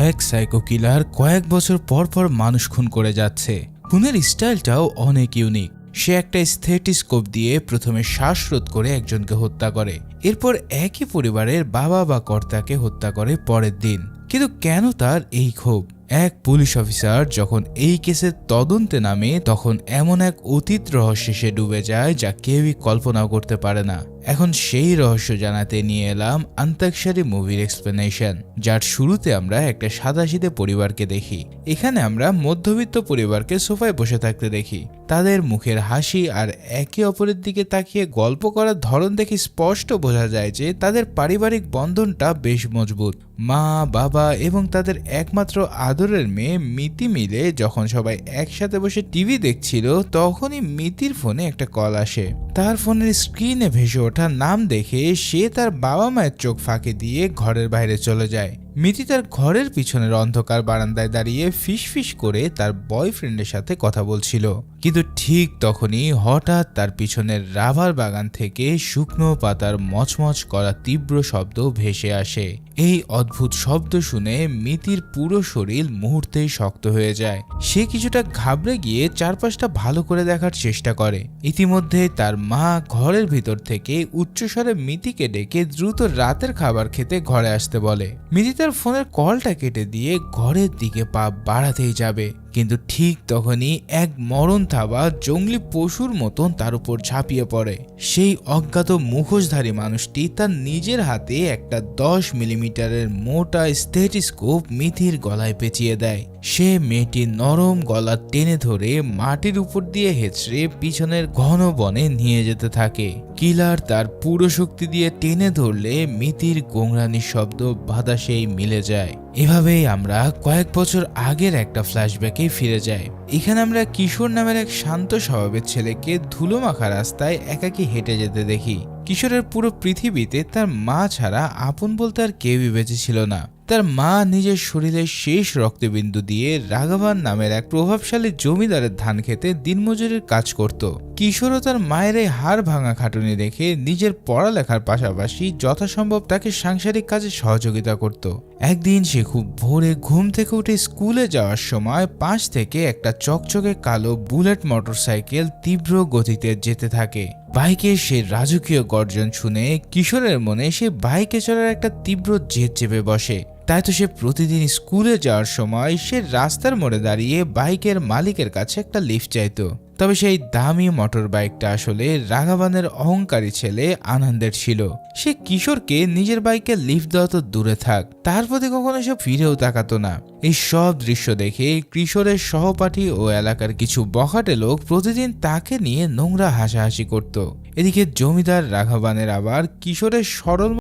এক সাইকো কিলার কয়েক বছর পর পর মানুষ খুন করে যাচ্ছে। খুনের স্টাইলটাও অনেক ইউনিক। সে একটা স্থেটিস্কোপ দিয়ে প্রথমে শ্বাসরোধ করে একজনকে হত্যা করে, এরপর একই পরিবারের বাবা বা কর্তাকে হত্যা করে পরের দিন। কিন্তু কেন তার এই ক্ষোভ? এক পুলিশ অফিসার যখন এই কেসের তদন্তে নামে তখন এমন এক অতীত রহস্যে সে ডুবে যায় যা কেউই কল্পনাও করতে পারে না। এখন সেই রহস্য জানাতে নিয়ে এলাম অন্তাক্ষরী মুভির এক্সপ্লেনেশন, যার শুরুতে আমরা একটা সাদাসিধে পরিবারকে দেখি। এখানে আমরা মধ্যবিত্ত পরিবারকে সোফায় বসে থাকতে দেখি। তাদের মুখের হাসি আর একে অপরের দিকে তাকিয়ে গল্প করার ধরন দেখে স্পষ্ট বোঝা যায় যে তাদের পারিবারিক বন্ধনটা বেশ মজবুত। মা, বাবা এবং তাদের একমাত্র আদরের মেয়ে মিতি মিলে যখন সবাই একসাথে বসে টিভি দেখছিল, তখনই মিতির ফোনে একটা কল আসে। তার ফোনের স্ক্রিনে ভেসে ওঠা নাম দেখে সে তার বাবা মায়ের চোখ ফাঁকি দিয়ে ঘরের বাইরে চলে যায়। মিতি তার ঘরের পিছনের অন্ধকার বারান্দায় দাঁড়িয়ে ফিসফিস করে তার বয়ফ্রেন্ডের সাথে কথা বলছিল। কিন্তু ঠিক তখনই হঠাৎ তার পিছনের রাবার বাগান থেকে শুকনো পাতার মচমচ করা তীব্র শব্দ ভেসে আসে। এই অদ্ভুত শব্দ শুনে মিতির পুরো শরীর মুহূর্তেই শক্ত হয়ে যায়। সে কিছুটা ঘাবড়ে গিয়ে চারপাশটা ভালো করে দেখার চেষ্টা করে। ইতিমধ্যে তার মা ঘরের ভিতর থেকে উচ্চস্বরে মিতিকে ডেকে দ্রুত রাতের খাবার খেতে ঘরে আসতে বলে। মিতি তার ফোনের কলটা কেটে দিয়ে ঘরের দিকে পা বাড়াতেই যাবে, কিন্তু ঠিক তখনই এক মরণ থাবা জঙ্গলি পশুর মতন তার উপর ঝাঁপিয়ে পড়ে। সেই অজ্ঞাত মুখোশধারী মানুষটি তার নিজের হাতে একটা 10 মিলিমিটারের মোটা স্টেথোস্কোপ মিথির গলায় পেঁচিয়ে দেয়। সে মেয়েটির নরম গলা টেনে ধরে মাটির উপর দিয়ে হেঁচড়ে পিছনের ঘন বনে নিয়ে যেতে থাকে। কিলার তার পুরো শক্তি দিয়ে টেনে ধরলে মিথির গোংরানির শব্দ বাতাসেই মিলে যায়। এভাবেই আমরা কয়েক বছর আগের একটা ফ্ল্যাশব্যাকে ফিরে যাই। এখানে আমরা কিশোর নামের এক শান্ত স্বভাবের ছেলেকে ধুলোমাখা রাস্তায় একাকী হেঁটে যেতে দেখি। কিশোরের পুরো পৃথিবীতে তার মা ছাড়া আপন বলতে আর কেউই বেঁচে ছিল না। তার মা নিজের শরীরের শেষ রক্তবিন্দু দিয়ে রাঘবান নামের এক প্রভাবশালী জমিদারের ধান খেতে দিনমজুরির কাজ করত। কিশোরও তার মায়ের এই হাড় ভাঙা খাটুনি দেখে নিজের পড়ালেখার পাশাপাশি যথাসম্ভব তাকে সাংসারিক কাজে সহযোগিতা করত। একদিন সে খুব ভোরে ঘুম থেকে উঠে স্কুলে যাওয়ার সময় পাশ থেকে একটা চকচকে কালো বুলেট মোটরসাইকেল তীব্র গতিতে যেতে থাকে। বাইকের সে রাজকীয় গর্জন শুনে কিশোরের মনে সে বাইকে চড়ার একটা তীব্র জেদ চেপে বসে। তাই তো সে প্রতিদিন স্কুলে যাওয়ার সময় সে রাস্তার মোড়ে দাঁড়িয়ে বাইকের মালিকের কাছে একটা লিফট চাইতো। তবে সেই দামি মোটর বাইকটা আসলে রাঘবানের অহংকারী ছেলে আনন্দের ছিল। সে কিশোরকে নিজের বাইকে লিফট দেওয়া তো দূরে থাক, তার প্রতি কখনো সে ফিরেও তাকাতো না। এই সব দৃশ্য দেখে কিশোরের সহপাঠী ও এলাকার কিছু বখাটে লোক প্রতিদিন তাকে নিয়ে নোংরা হাসাহাসি করত। এদিকে জমিদার রাঘবানের আবার কিশোরের সরল